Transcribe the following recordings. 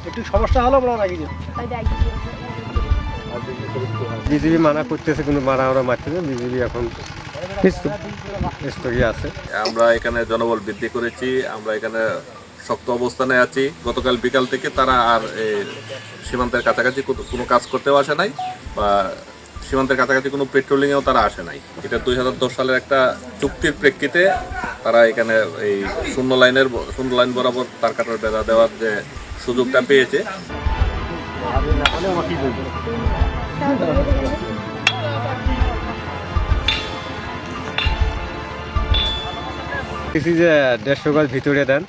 একটু সমস্যা হলো আমরা রাখি যে বিজেপি মানা করতেছে, কিন্তু মারা ওরা মারতেছে। বিজেপি এখন স্থগিত আছে। আমরা এখানে জনবল বৃদ্ধি করেছি, আমরা এখানে শক্ত অবস্থানে আছি। গতকাল বিকাল থেকে তারা আর সীমান্তের কাছাকাছি কোনো কাজ করতেও আসে নাই, বা সীমান্তের কাছাকাছি কোনো পেট্রোলিংয়েও তারা আসে নাই। এটা 2010 সালের একটা চুক্তির প্রেক্ষিতে তারা এখানে এই শূন্য লাইন বরাবর তার কাটার বেড়া দেওয়ার যে সুযোগটা পেয়েছে। কিছু যে 150 গজ ভিতরে দেন,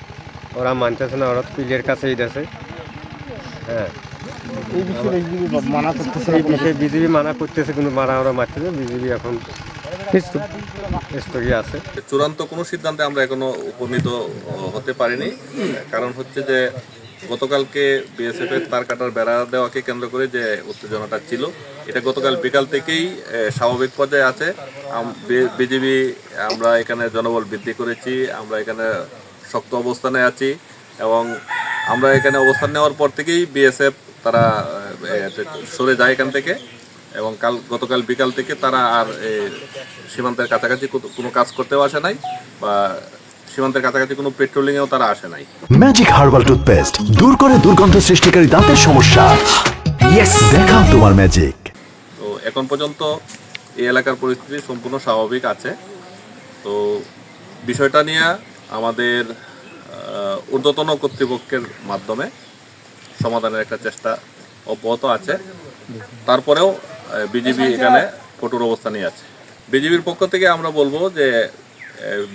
ওরা মানতেছে না, ওরা পিলের কাছেই দিয়েছে। হ্যাঁ, এই বিষয়ে মানা করতেছে, এই বিষয়ে বিজেপি মানা করতেছে, কিন্তু মারা ওরা মারতেছে। বিজেপি এখন স্থগিত আছে। চূড়ান্ত কোনো সিদ্ধান্তে আমরা এখনো উপনীত হতে পারিনি। কারণ হচ্ছে যে গতকালকে বিএসএফ এর তার কাটার বেড়া দেওয়াকে কেন্দ্র করে যে উত্তেজনাটা ছিল, এটা গতকাল বিকাল থেকেই স্বাভাবিক পর্যায়ে আছে। বিজেপি আমরা এখানে জনবল বৃদ্ধি করেছি, আমরা এখানে শক্ত অবস্থানে আছি, এবং আমরা এখানে অবস্থান নেওয়ার পর থেকেই বিএসএফ তারা সরে যায় এখান থেকে, এবং গতকাল বিকাল থেকে তারা আর সীমান্তের কাছাকাছি কোনো কাজ করতেও আসে নাই, বা সীমান্তের কাছাকাছি কোনো পেট্রোলিংয়েও তারা আসে নাই। ম্যাজিক হার্বাল টুথপেস্ট দূর করে দুর্গন্ধ সৃষ্টিকারী দাঁতের সমস্যা। ইয়েস, দেখাও তোমার ম্যাজিক। তো এখন পর্যন্ত এই এলাকার পরিস্থিতি সম্পূর্ণ স্বাভাবিক আছে। তো বিষয়টা নিয়ে আমাদের ঊর্ধ্বতন কর্তৃপক্ষের মাধ্যমে সমাধানের একটা চেষ্টা অব্যাহত আছে। তারপরেও বিজেপি এখানে কঠোর অবস্থান নিয়ে আছে। বিজেপির পক্ষ থেকে আমরা বলবো যে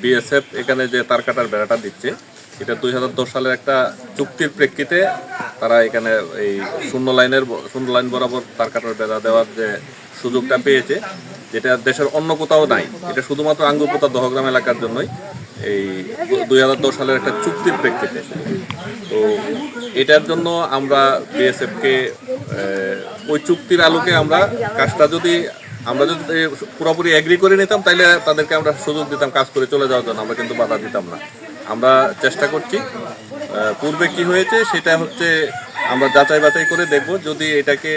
বিএসএফ এখানে যে তার কাটার বেড়াটা দিচ্ছে, এটা 2010 সালের একটা চুক্তির প্রেক্ষিতে তারা এখানে এই শূন্য লাইন বরাবর তার কাটার বেড়া দেওয়ার যে সুযোগটা পেয়েছে, যেটা দেশের অন্য কোথাও নাই। এটা শুধুমাত্র আঙ্গুরপোতা দহগ্রাম এলাকার জন্যই এই 2010 সালের একটা চুক্তির প্রেক্ষিতে। তো এটার জন্য আমরা বিএসএফকে ওই চুক্তির আলোকে আমরা কাজটা যদি পুরোপুরি এগ্রি করে নিতাম, তাইলে তাদেরকে আমরা সুযোগ দিতাম কাজ করে চলে যাওয়ার জন্য, আমরা কিন্তু বাধা দিতাম না। আমরা চেষ্টা করছি, পূর্বে কি হয়েছে সেটা হচ্ছে আমরা যাচাই বাছাই করে দেখব। যদি এটাকে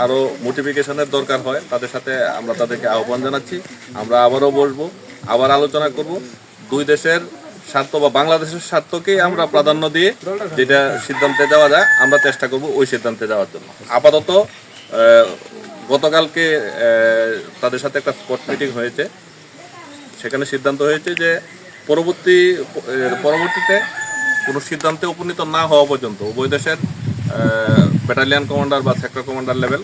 আরও মোটিফিকেশনের দরকার হয়, তাদের সাথে আমরা তাদেরকে আহ্বান জানাচ্ছি। আমরা আবারও বসবো, আবার আলোচনা করব। দুই দেশের স্বার্থ বা বাংলাদেশের স্বার্থকেই আমরা প্রাধান্য দিয়ে যেটা সিদ্ধান্তে যাওয়া যায়, আমরা চেষ্টা করব ওই সিদ্ধান্তে যাওয়ার জন্য। আপাতত গতকালকে তাদের সাথে একটা স্পট মিটিং হয়েছে, সেখানে সিদ্ধান্ত হয়েছে যে পরবর্তীতে কোনো সিদ্ধান্তে উপনীত না হওয়া পর্যন্ত উভয় দেশের ব্যাটালিয়ান কমান্ডার বা সেক্টর কমান্ডার লেভেল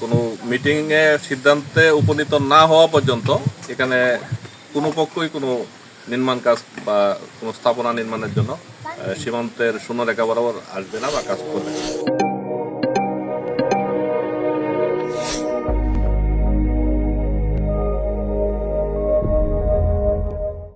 কোনো মিটিংয়ে সিদ্ধান্তে উপনীত না হওয়া পর্যন্ত এখানে কোনো পক্ষই কোনো নির্মাণ কাজ বা কোনো স্থাপনা নির্মাণের জন্য সীমান্তের শূন্যরেখা বরাবর আসবে না বা কাজ করবে না।